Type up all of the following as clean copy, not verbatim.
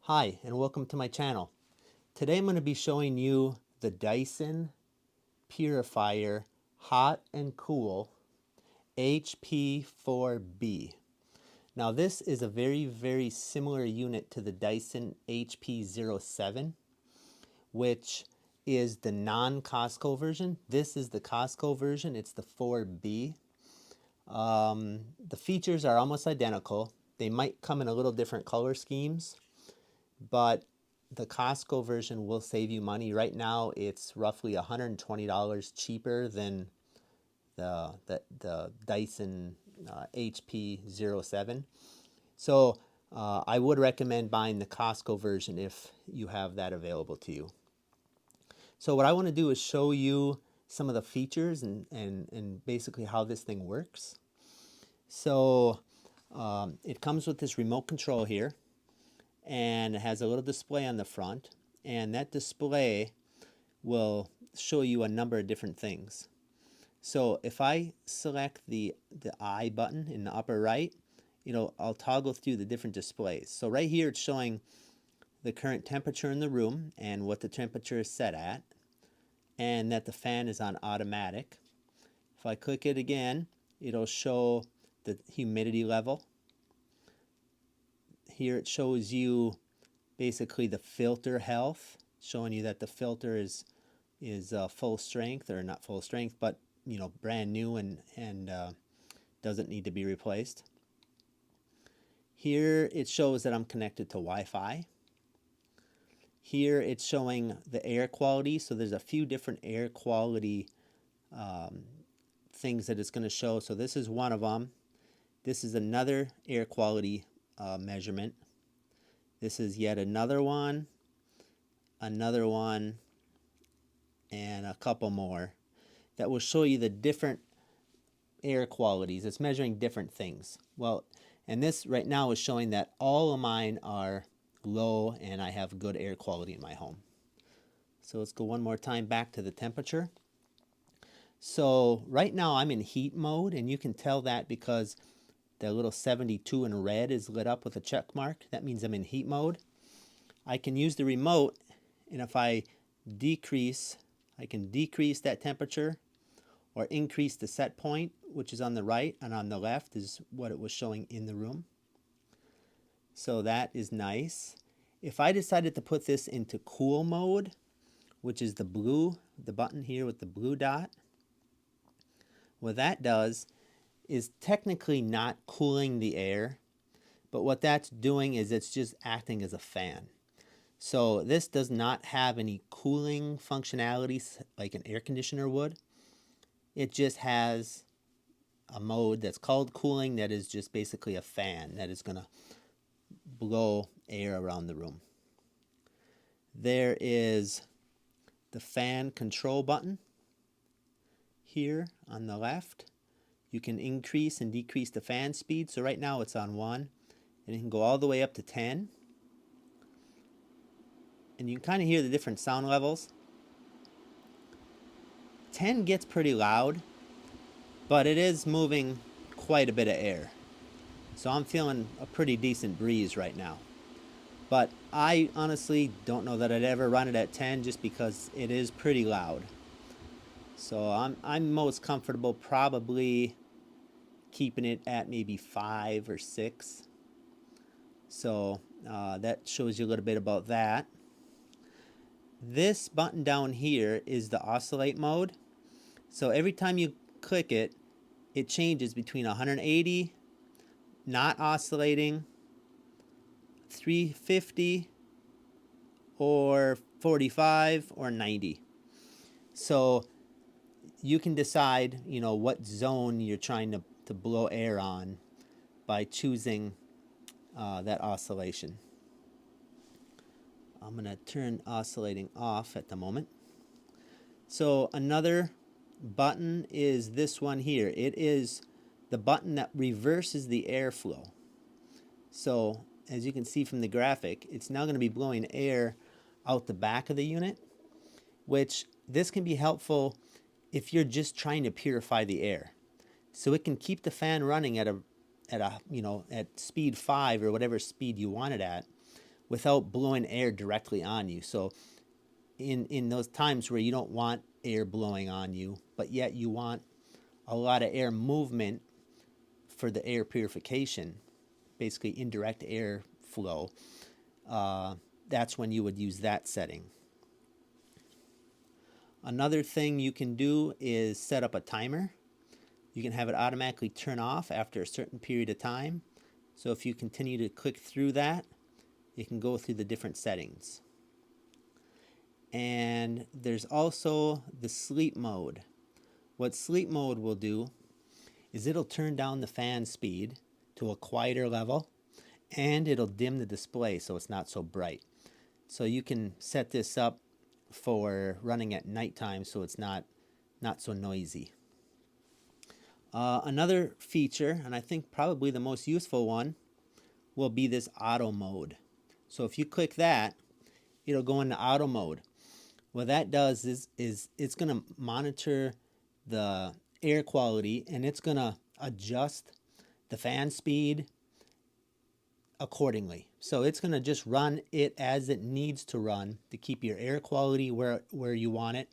Hi, and welcome to my channel. Today I'm going to be showing you the Dyson Purifier Hot and Cool HP4B. Now this is a very similar unit to the Dyson HP07, which is the non-Costco version. This is the Costco version. It's the 4B. The features are almost identical. They might come in a little different color schemes, but the Costco version will save you money. Right now it's roughly $120 cheaper than the Dyson HP07. So I would recommend buying the Costco version if you have that available to you. So what I want to do is show you some of the features and basically how this thing works. So it comes with this remote control here, and it has a little display on the front, and that display will show you a number of different things. So if I select the I button in the upper right, I'll toggle through the different displays. So right here it's showing the current temperature in the room and what the temperature is set at, and that the fan is on automatic. If I click it again, it'll show the humidity level. Here it shows you basically the filter health, showing you that the filter is full strength, or not full strength, but brand new and doesn't need to be replaced. Here it shows that I'm connected to Wi-Fi. Here it's showing the air quality, so there's a few different air quality things that it's going to show. So this is one of them. This is another air quality measurement. This is yet another one, and a couple more that will show you the different air qualities. It's measuring different things. Well, and this right now is showing that all of mine are low and I have good air quality in my home. So let's go one more time back to the temperature. So right now I'm in heat mode, and you can tell that because the little 72 in red is lit up with a check mark. That means I'm in heat mode. I can use the remote, and if I decrease, I can decrease that temperature or increase the set point, which is on the right, and on the left is what it was showing in the room. So that is nice. If I decided to put this into cool mode, which is the button here with the blue dot, what that does is technically not cooling the air, but what that's doing is it's just acting as a fan. So this does not have any cooling functionalities like an air conditioner would. It just has a mode that's called cooling that is just basically a fan that is going to blow air around the room. There is the fan control button here on the left. You can increase and decrease the fan speed. So right now it's on 1, and you can go all the way up to 10. And you can kind of hear the different sound levels. 10 gets pretty loud, but it is moving quite a bit of air. So I'm feeling a pretty decent breeze right now. But I honestly don't know that I'd ever run it at 10 just because it is pretty loud. So I'm most comfortable probably keeping it at maybe 5 or 6. So that shows you a little bit about that. This button down here is the oscillate mode. So every time you click it, it changes between 180, not oscillating, 350, or 45, or 90. So you can decide, what zone you're trying to blow air on by choosing that oscillation. I'm going to turn oscillating off at the moment. So another button is this one here. It is the button that reverses the airflow. So as you can see from the graphic, it's now going to be blowing air out the back of the unit, which this can be helpful if you're just trying to purify the air. So it can keep the fan running at at speed 5 or whatever speed you want it at without blowing air directly on you. So in those times where you don't want air blowing on you, but yet you want a lot of air movement for the air purification, basically indirect air flow, that's when you would use that setting. Another thing you can do is set up a timer. You can have it automatically turn off after a certain period of time. So if you continue to click through that, you can go through the different settings. And there's also the sleep mode. What sleep mode will do is it'll turn down the fan speed to a quieter level, and it'll dim the display so it's not so bright. So you can set this up for running at nighttime so it's not so noisy. Another feature, and I think probably the most useful one, will be this auto mode. So if you click that, it'll go into auto mode. What that does is it's going to monitor the air quality, and it's going to adjust the fan speed accordingly. So it's going to just run it as it needs to run to keep your air quality where you want it.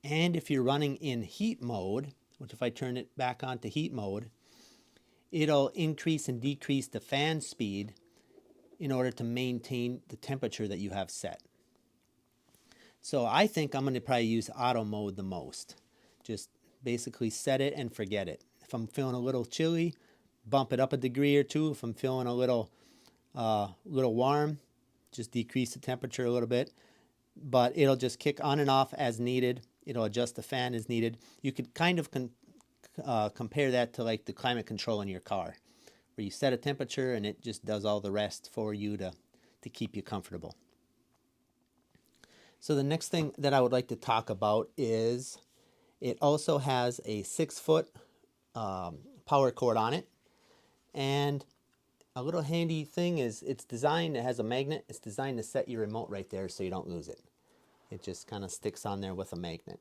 And if you're running in heat mode, which if I turn it back on to heat mode, it'll increase and decrease the fan speed in order to maintain the temperature that you have set. So I think I'm going to probably use auto mode the most. Just basically set it and forget it. If I'm feeling a little chilly, bump it up a degree or two. If I'm feeling a little warm, just decrease the temperature a little bit. But it'll just kick on and off as needed. It'll adjust the fan as needed. You could kind of compare that to like the climate control in your car, where you set a temperature and it just does all the rest for you to keep you comfortable. So the next thing that I would like to talk about is it also has a 6-foot power cord on it. And a little handy thing is it has a magnet. It's designed to set your remote right there so you don't lose it. It just kind of sticks on there with a magnet.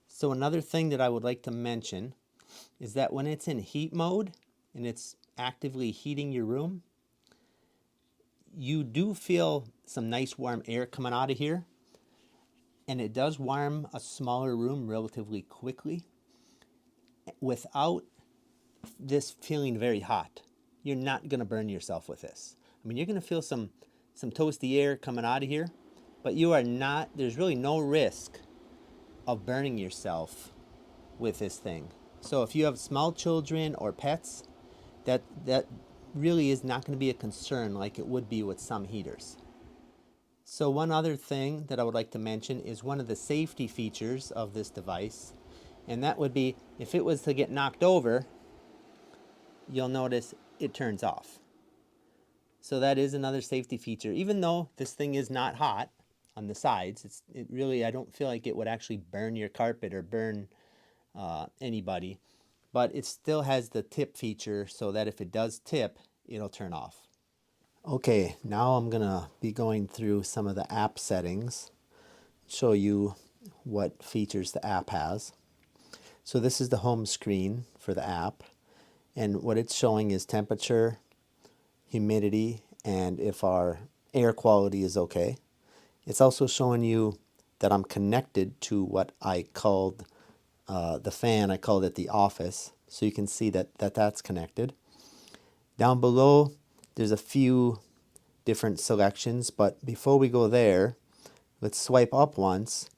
So another thing that I would like to mention is that when it's in heat mode and it's actively heating your room, you do feel some nice warm air coming out of here, and it does warm a smaller room relatively quickly without this feeling very hot. You're not going to burn yourself with this. I mean, you're going to feel some toasty air coming out of here, but you are not, there's really no risk of burning yourself with this thing. So if you have small children or pets, that really is not going to be a concern like it would be with some heaters. So one other thing that I would like to mention is one of the safety features of this device, and that would be if it was to get knocked over, you'll notice it turns off. So that is another safety feature. Even though this thing is not hot on the sides, it really, I don't feel like it would actually burn your carpet or burn anybody. But it still has the tip feature so that if it does tip, it'll turn off. Okay, now I'm going to be going through some of the app settings, show you what features the app has. So this is the home screen for the app, and what it's showing is temperature, humidity, and if our air quality is okay. It's also showing you that I'm connected to what I called the fan. I called it the office, so you can see that that's connected. Down below, there's a few different selections, but before we go there, let's swipe up once,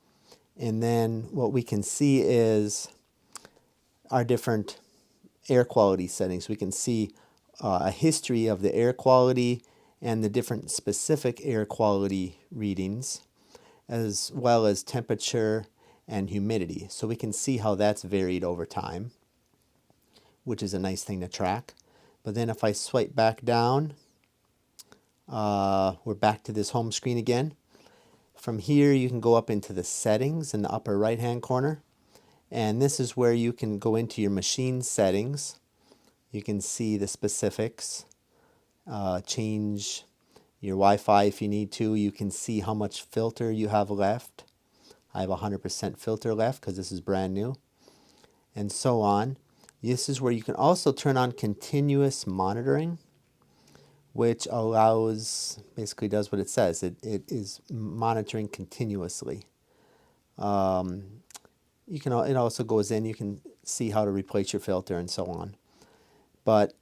and then what we can see is our different air quality settings. We can see a history of the air quality and the different specific air quality readings, as well as temperature and humidity. So we can see how that's varied over time, which is a nice thing to track. But then if I swipe back down, we're back to this home screen again. From here you can go up into the settings in the upper right hand corner, and this is where you can go into your machine settings. You can see the specifics, change your Wi-Fi if you need to. You can see how much filter you have left. I have 100% filter left because this is brand new, and so on. This is where you can also turn on continuous monitoring, which basically does what it says. It is monitoring continuously. It also goes in, you can see how to replace your filter and so on. But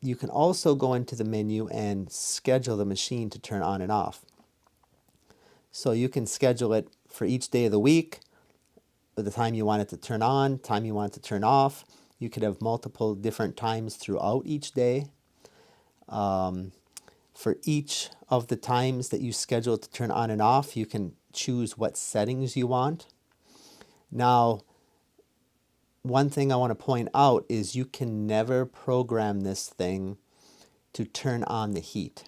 you can also go into the menu and schedule the machine to turn on and off. So you can schedule it for each day of the week, the time you want it to turn on, time you want it to turn off. You could have multiple different times throughout each day. For each of the times that you schedule it to turn on and off, you can choose what settings you want. Now, one thing I want to point out is you can never program this thing to turn on the heat,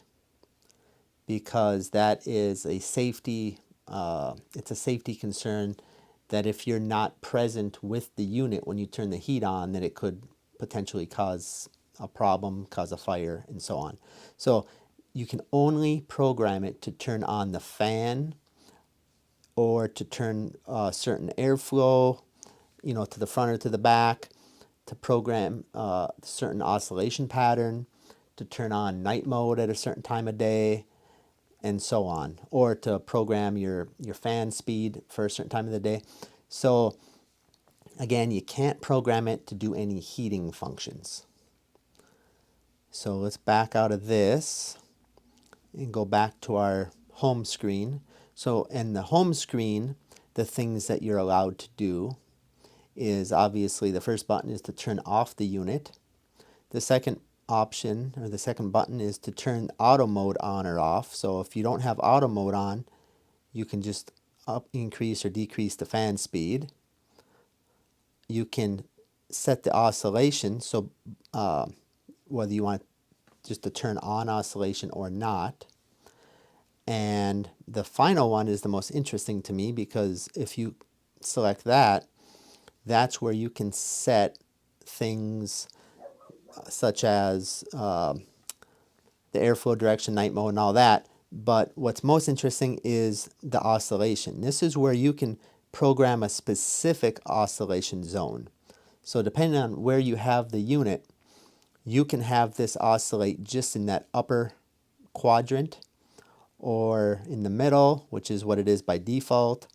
because that is a safety, it's a safety concern that if you're not present with the unit when you turn the heat on, that it could potentially cause a problem, cause a fire, and so on. So you can only program it to turn on the fan or to turn certain airflow, to the front or to the back, to program a certain oscillation pattern, to turn on night mode at a certain time of day, and so on, or to program your fan speed for a certain time of the day. So again, you can't program it to do any heating functions. So let's back out of this and go back to our home screen. So in the home screen, the things that you're allowed to do is obviously the first button is to turn off the unit. The second option, or the second button, is to turn auto mode on or off. So if you don't have auto mode on, you can just increase or decrease the fan speed. You can set the oscillation, so whether you want just to turn on oscillation or not. And the final one is the most interesting to me, because if you select that, that's where you can set things such as the airflow direction, night mode, and all that. But what's most interesting is the oscillation. This is where you can program a specific oscillation zone. So depending on where you have the unit, you can have this oscillate just in that upper quadrant, or in the middle, which is what it is by default,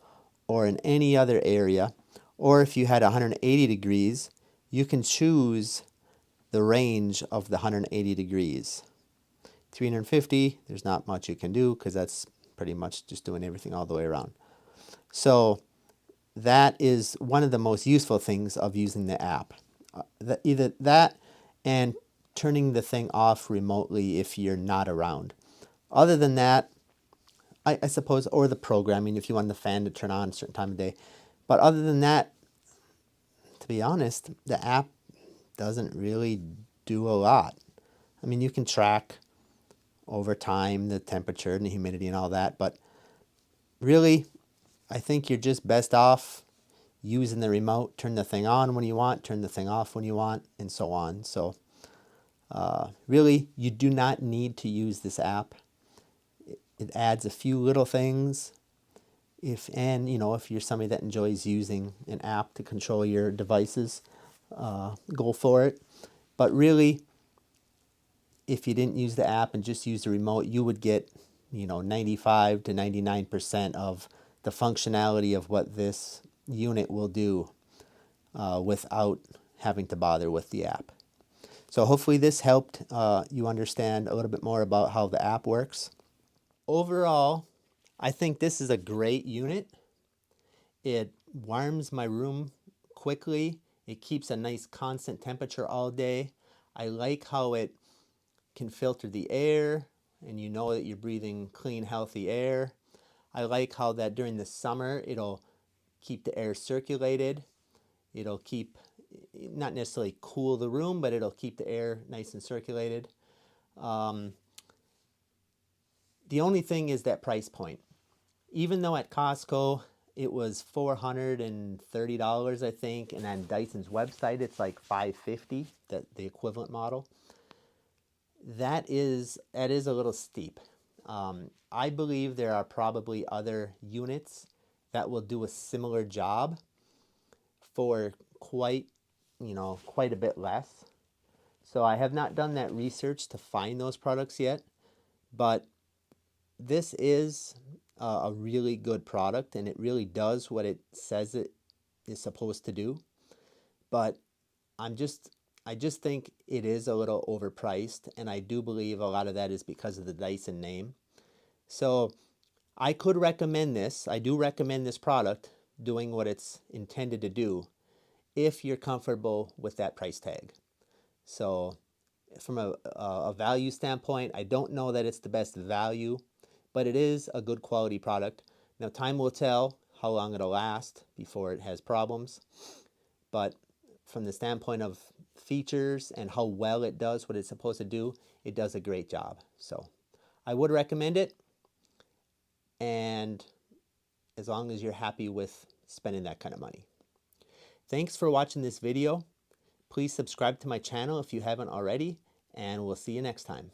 or in any other area. Or if you had 180 degrees, you can choose the range of the 180 degrees. 350, there's not much you can do, because that's pretty much just doing everything all the way around. So that is one of the most useful things of using the app. Either that and turning the thing off remotely if you're not around. Other than that, I suppose, or the programming if you want the fan to turn on a certain time of day. But other than that, to be honest, the app doesn't really do a lot. I mean, you can track over time the temperature and the humidity and all that, but really, I think you're just best off using the remote. Turn the thing on when you want, turn the thing off when you want, and so on. So really, you do not need to use this app. It adds a few little things. If you're somebody that enjoys using an app to control your devices, go for it. But really, if you didn't use the app and just use the remote, you would get 95 to 99% of the functionality of what this unit will do without having to bother with the app. So hopefully this helped you understand a little bit more about how the app works. Overall, I think this is a great unit. It warms my room quickly. It keeps a nice constant temperature all day. I like how it can filter the air, and you know that you're breathing clean, healthy air. I like how that during the summer it'll keep the air circulated. It'll keep, not necessarily cool the room, but it'll keep the air nice and circulated. The only thing is that price point. Even though at Costco it was $430, I think, and on Dyson's website it's like $550, the equivalent model. That is a little steep. I believe there are probably other units that will do a similar job for quite you know, quite a bit less. So I have not done that research to find those products yet, but this is a really good product and it really does what it says it is supposed to do. But I'm just I just think it is a little overpriced, and I do believe a lot of that is because of the Dyson name. So I could recommend this. I do recommend this product doing what it's intended to do if you're comfortable with that price tag. So from a value standpoint, I don't know that it's the best value, but it is a good quality product. Now, time will tell how long it'll last before it has problems, but from the standpoint of features and how well it does what it's supposed to do, it does a great job. So I would recommend it, and as long as you're happy with spending that kind of money. Thanks for watching this video. Please subscribe to my channel if you haven't already, and we'll see you next time.